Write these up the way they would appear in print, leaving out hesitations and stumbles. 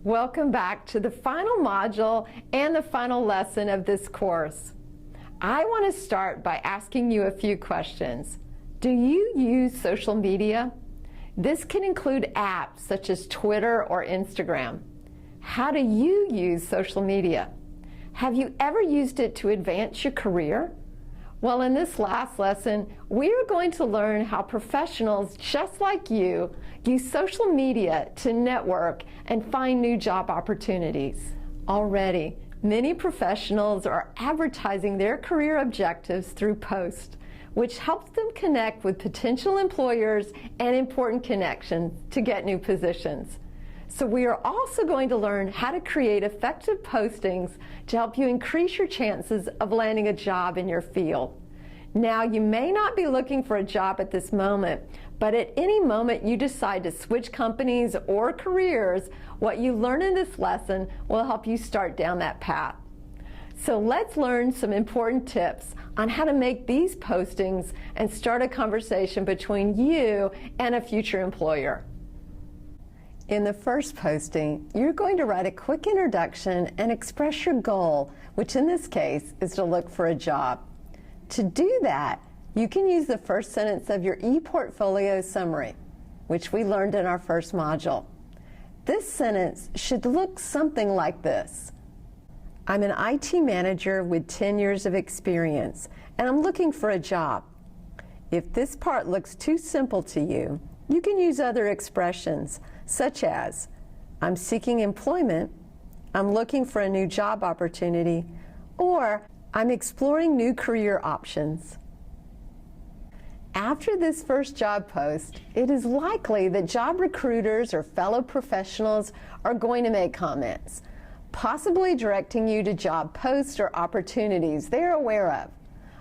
Welcome back to the final module and the final lesson of this course. I want to start by asking you a few questions. Do you use social media? This can include apps such as Twitter or Instagram. How do you use social media? Have you ever used it to advance your career? Well, in this last lesson, we are going to learn how professionals just like you use social media to network and find new job opportunities. Already, many professionals are advertising their career objectives through posts, which helps them connect with potential employers and important connections to get new positions. So we are also going to learn how to create effective postings to help you increase your chances of landing a job in your field. Now, you may not be looking for a job at this moment, but at any moment you decide to switch companies or careers, what you learn in this lesson will help you start down that path. So let's learn some important tips on how to make these postings and start a conversation between you and a future employer. In the first posting, you're going to write a quick introduction and express your goal, which in this case is to look for a job. To do that, you can use the first sentence of your eportfolio summary, which we learned in our first module. This sentence should look something like this. I'm an IT manager with 10 years of experience, and I'm looking for a job. If this part looks too simple to you, you can use other expressions, such as, I'm seeking employment, I'm looking for a new job opportunity, or I'm exploring new career options. After this first job post, it is likely that job recruiters or fellow professionals are going to make comments, possibly directing you to job posts or opportunities they're aware of.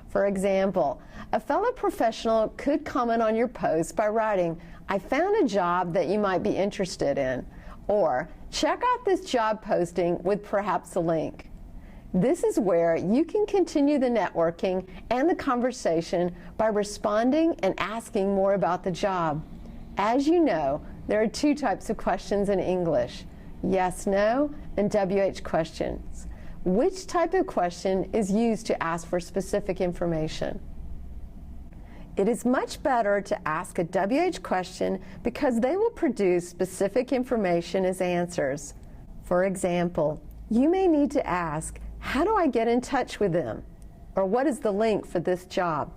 For example, a fellow professional could comment on your post by writing, I found a job that you might be interested in, or check out this job posting with perhaps a link. This is where you can continue the networking and the conversation by responding and asking more about the job. As you know, there are two types of questions in English, yes, no, and WH questions. Which type of question is used to ask for specific information? It is much better to ask a WH question because they will produce specific information as answers. For example, you may need to ask, how do I get in touch with them? Or what is the link for this job?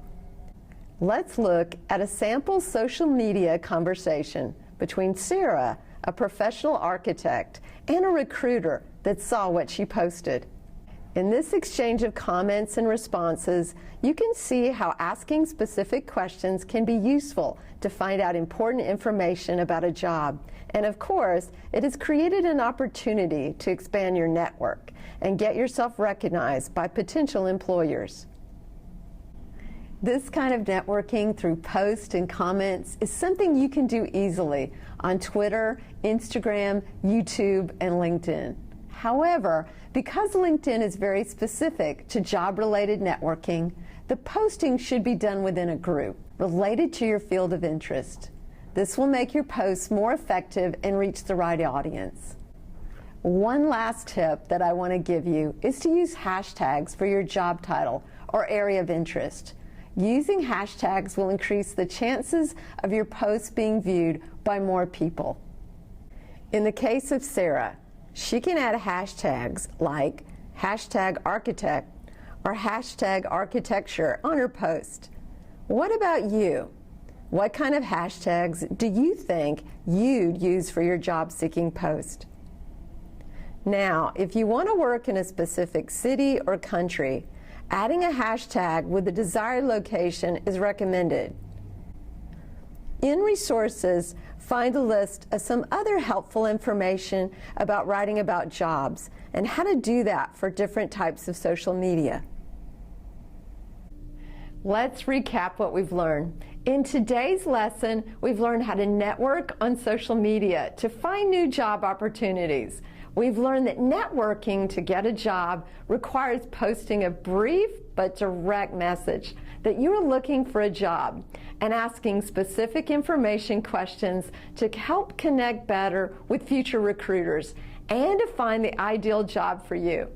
Let's look at a sample social media conversation between Sarah, a professional architect, and a recruiter that saw what she posted. In this exchange of comments and responses, you can see how asking specific questions can be useful to find out important information about a job. And of course, it has created an opportunity to expand your network and get yourself recognized by potential employers. This kind of networking through posts and comments is something you can do easily on Twitter, Instagram, YouTube, and LinkedIn. However, because LinkedIn is very specific to job-related networking, the posting should be done within a group related to your field of interest. This will make your posts more effective and reach the right audience. One last tip that I want to give you is to use hashtags for your job title or area of interest. Using hashtags will increase the chances of your posts being viewed by more people. In the case of Sarah, she can add hashtags like hashtag architect or hashtag architecture on her post. What about you? What kind of hashtags do you think you'd use for your job-seeking post? Now, if you want to work in a specific city or country, adding a hashtag with the desired location is recommended. In resources, find a list of some other helpful information about writing about jobs and how to do that for different types of social media. Let's recap what we've learned. In today's lesson, we've learned how to network on social media to find new job opportunities. We've learned that networking to get a job requires posting a brief but direct message that you are looking for a job and asking specific information questions to help connect better with future recruiters and to find the ideal job for you.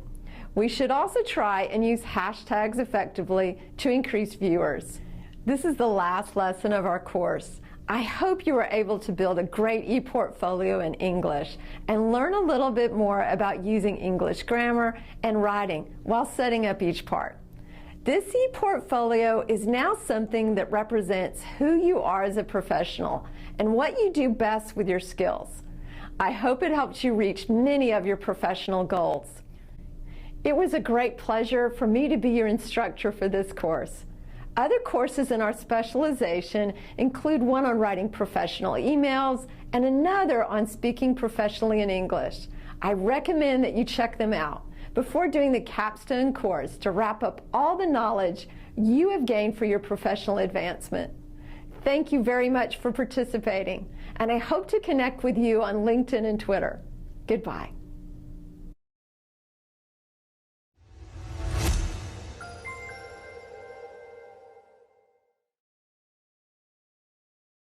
We should also try and use hashtags effectively to increase viewers. This is the last lesson of our course. I hope you were able to build a great ePortfolio in English and learn a little bit more about using English grammar and writing while setting up each part. This ePortfolio is now something that represents who you are as a professional and what you do best with your skills. I hope it helps you reach many of your professional goals. It was a great pleasure for me to be your instructor for this course. Other courses in our specialization include one on writing professional emails and another on speaking professionally in English. I recommend that you check them out before doing the capstone course to wrap up all the knowledge you have gained for your professional advancement. Thank you very much for participating, and I hope to connect with you on LinkedIn and Twitter. Goodbye.